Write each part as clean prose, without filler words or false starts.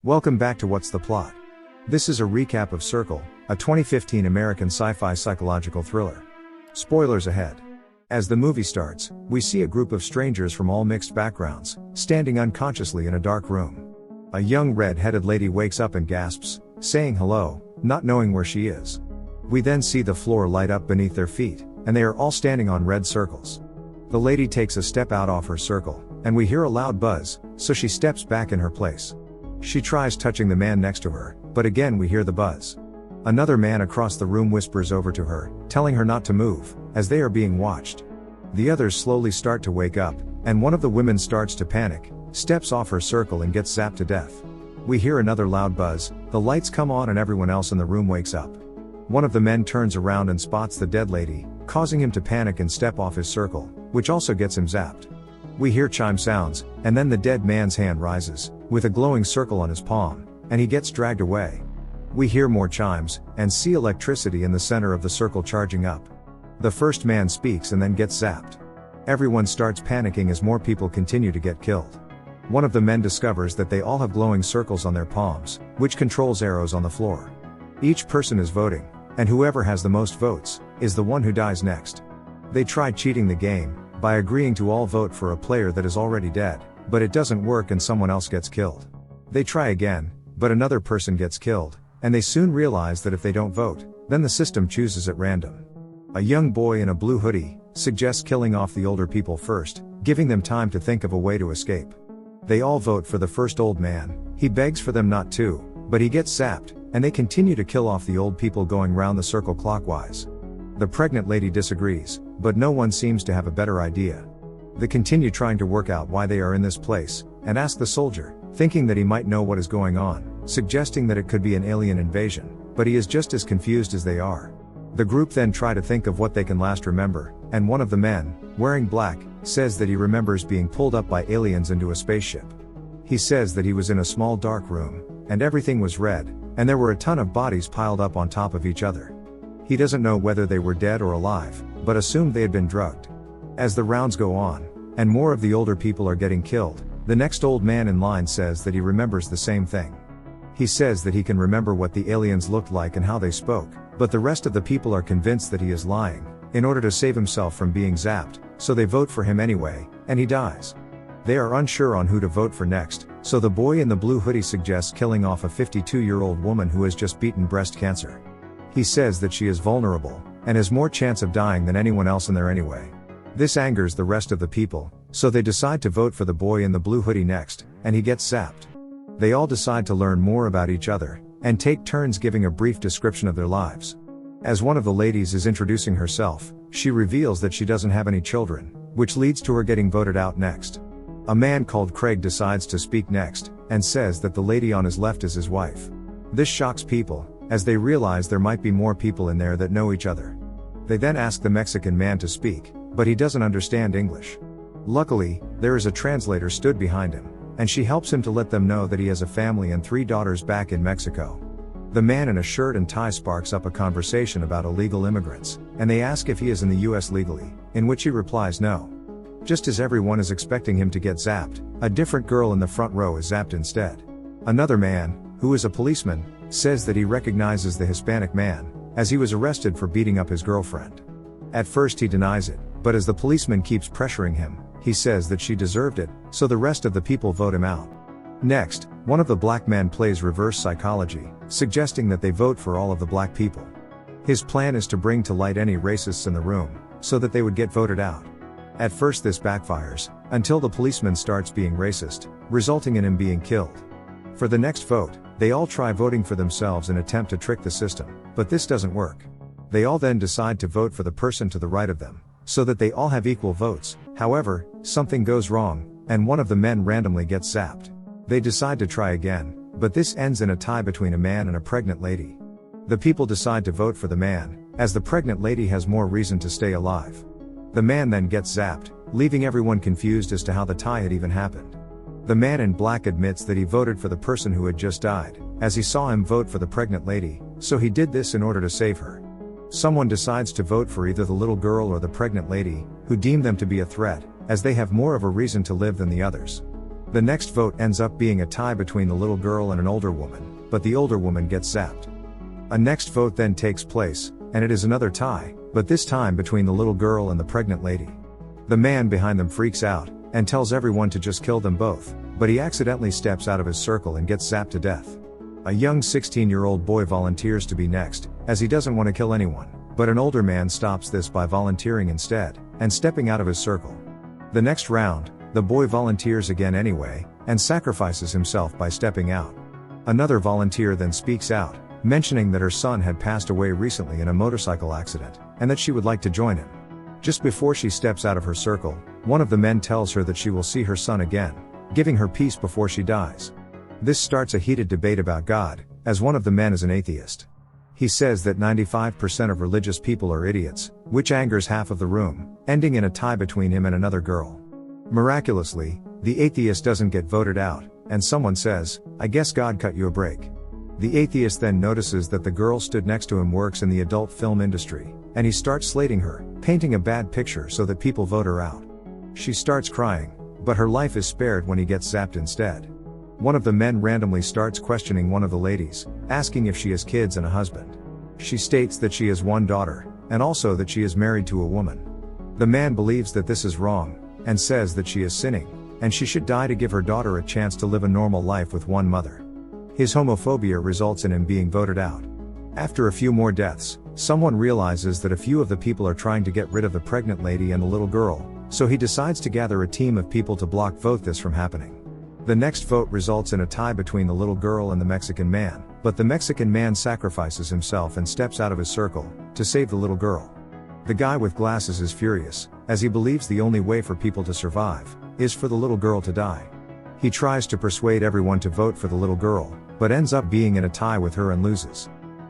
Welcome back to What's the Plot? This is a recap of Circle, a 2015 American sci-fi psychological thriller. Spoilers ahead. As the movie starts, we see a group of strangers from all mixed backgrounds, standing unconsciously in a dark room. A young red-headed lady wakes up and gasps, saying hello, not knowing where she is. We then see the floor light up beneath their feet, and they are all standing on red circles. The lady takes a step out of her circle, and we hear a loud buzz, so she steps back in her place. She tries touching the man next to her, but again we hear the buzz. Another man across the room whispers over to her, telling her not to move, as they are being watched. The others slowly start to wake up, and one of the women starts to panic, steps off her circle and gets zapped to death. We hear another loud buzz, the lights come on and everyone else in the room wakes up. One of the men turns around and spots the dead lady, causing him to panic and step off his circle, which also gets him zapped. We hear chime sounds, and then the dead man's hand rises, with a glowing circle on his palm, and he gets dragged away. We hear more chimes, and see electricity in the center of the circle charging up. The first man speaks and then gets zapped. Everyone starts panicking as more people continue to get killed. One of the men discovers that they all have glowing circles on their palms, which controls arrows on the floor. Each person is voting, and whoever has the most votes, is the one who dies next. They try cheating the game, by agreeing to all vote for a player that is already dead, but it doesn't work and someone else gets killed. They try again, but another person gets killed, and they soon realize that if they don't vote, then the system chooses at random. A young boy in a blue hoodie suggests killing off the older people first, giving them time to think of a way to escape. They all vote for the first old man. He begs for them not to, but he gets zapped, and they continue to kill off the old people going round the circle clockwise. The pregnant lady disagrees, but no one seems to have a better idea. They continue trying to work out why they are in this place, and ask the soldier, thinking that he might know what is going on, suggesting that it could be an alien invasion, but he is just as confused as they are. The group then try to think of what they can last remember, and one of the men, wearing black, says that he remembers being pulled up by aliens into a spaceship. He says that he was in a small dark room, and everything was red, and there were a ton of bodies piled up on top of each other. He doesn't know whether they were dead or alive, but assumed they had been drugged. As the rounds go on, and more of the older people are getting killed, the next old man in line says that he remembers the same thing. He says that he can remember what the aliens looked like and how they spoke, but the rest of the people are convinced that he is lying, in order to save himself from being zapped, so they vote for him anyway, and he dies. They are unsure on who to vote for next, so the boy in the blue hoodie suggests killing off a 52-year-old woman who has just beaten breast cancer. He says that she is vulnerable, and has more chance of dying than anyone else in there anyway. This angers the rest of the people, so they decide to vote for the boy in the blue hoodie next, and he gets zapped. They all decide to learn more about each other, and take turns giving a brief description of their lives. As one of the ladies is introducing herself, she reveals that she doesn't have any children, which leads to her getting voted out next. A man called Craig decides to speak next, and says that the lady on his left is his wife. This shocks people, as they realize there might be more people in there that know each other. They then ask the Mexican man to speak, but he doesn't understand English. Luckily, there is a translator stood behind him, and she helps him to let them know that he has a family and 3 daughters back in Mexico. The man in a shirt and tie sparks up a conversation about illegal immigrants, and they ask if he is in the US legally, in which he replies no. Just as everyone is expecting him to get zapped, a different girl in the front row is zapped instead. Another man, who is a policeman, says that he recognizes the Hispanic man, as he was arrested for beating up his girlfriend. At first he denies it, but as the policeman keeps pressuring him, he says that she deserved it, so the rest of the people vote him out. Next, one of the black men plays reverse psychology, suggesting that they vote for all of the black people. His plan is to bring to light any racists in the room, so that they would get voted out. At first this backfires, until the policeman starts being racist, resulting in him being killed. For the next vote, they all try voting for themselves and attempt to trick the system, but this doesn't work. They all then decide to vote for the person to the right of them, so that they all have equal votes. However, something goes wrong, and one of the men randomly gets zapped. They decide to try again, but this ends in a tie between a man and a pregnant lady. The people decide to vote for the man, as the pregnant lady has more reason to stay alive. The man then gets zapped, leaving everyone confused as to how the tie had even happened. The man in black admits that he voted for the person who had just died, as he saw him vote for the pregnant lady, so he did this in order to save her. Someone decides to vote for either the little girl or the pregnant lady, who deem them to be a threat, as they have more of a reason to live than the others. The next vote ends up being a tie between the little girl and an older woman, but the older woman gets zapped. A next vote then takes place, and it is another tie, but this time between the little girl and the pregnant lady. The man behind them freaks out, and tells everyone to just kill them both, but he accidentally steps out of his circle and gets zapped to death. A young 16-year-old boy volunteers to be next, as he doesn't want to kill anyone, but an older man stops this by volunteering instead, and stepping out of his circle. The next round, the boy volunteers again anyway, and sacrifices himself by stepping out. Another volunteer then speaks out, mentioning that her son had passed away recently in a motorcycle accident, and that she would like to join him. Just before she steps out of her circle, one of the men tells her that she will see her son again, giving her peace before she dies. This starts a heated debate about God, as one of the men is an atheist. He says that 95% of religious people are idiots, which angers half of the room, ending in a tie between him and another girl. Miraculously, the atheist doesn't get voted out, and someone says, "I guess God cut you a break." The atheist then notices that the girl stood next to him works in the adult film industry, and he starts slating her, painting a bad picture so that people vote her out. She starts crying, but her life is spared when he gets zapped instead. One of the men randomly starts questioning one of the ladies, asking if she has kids and a husband. She states that she has one daughter, and also that she is married to a woman. The man believes that this is wrong, and says that she is sinning, and she should die to give her daughter a chance to live a normal life with one mother. His homophobia results in him being voted out. After a few more deaths, someone realizes that a few of the people are trying to get rid of the pregnant lady and the little girl, so he decides to gather a team of people to block vote this from happening. The next vote results in a tie between the little girl and the Mexican man, but the Mexican man sacrifices himself and steps out of his circle, to save the little girl. The guy with glasses is furious, as he believes the only way for people to survive, is for the little girl to die. He tries to persuade everyone to vote for the little girl, but ends up being in a tie with her and loses.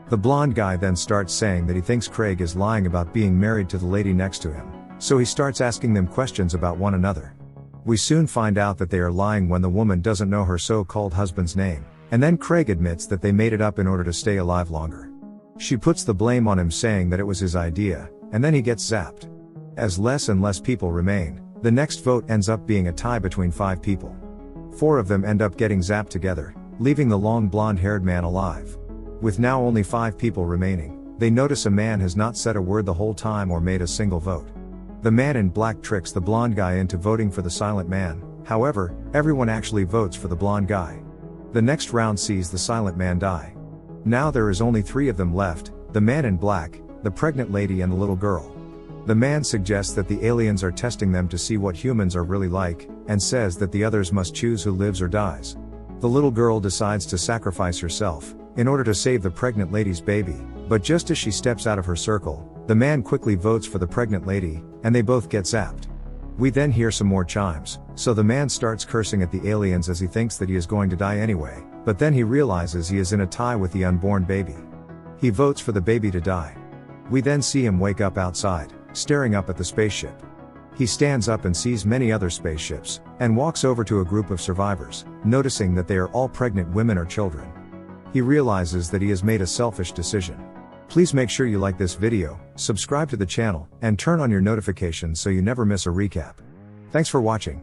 The blonde guy then starts saying that he thinks Craig is lying about being married to the lady next to him, so he starts asking them questions about one another. We soon find out that they are lying when the woman doesn't know her so-called husband's name, and then Craig admits that they made it up in order to stay alive longer. She puts the blame on him saying that it was his idea, and then he gets zapped. As less and less people remain, the next vote ends up being a tie between 5 people. 4 of them end up getting zapped together, leaving the long blonde-haired man alive. With now only 5 people remaining, they notice a man has not said a word the whole time or made a single vote. The man in black tricks the blonde guy into voting for the silent man, however, everyone actually votes for the blonde guy. The next round sees the silent man die. Now there is only 3 of them left, the man in black, the pregnant lady and the little girl. The man suggests that the aliens are testing them to see what humans are really like, and says that the others must choose who lives or dies. The little girl decides to sacrifice herself, in order to save the pregnant lady's baby, but just as she steps out of her circle, the man quickly votes for the pregnant lady, and they both get zapped. We then hear some more chimes, so the man starts cursing at the aliens as he thinks that he is going to die anyway, but then he realizes he is in a tie with the unborn baby. He votes for the baby to die. We then see him wake up outside, staring up at the spaceship. He stands up and sees many other spaceships, and walks over to a group of survivors, noticing that they are all pregnant women or children. He realizes that he has made a selfish decision. Please make sure you like this video, subscribe to the channel, and turn on your notifications so you never miss a recap. Thanks for watching.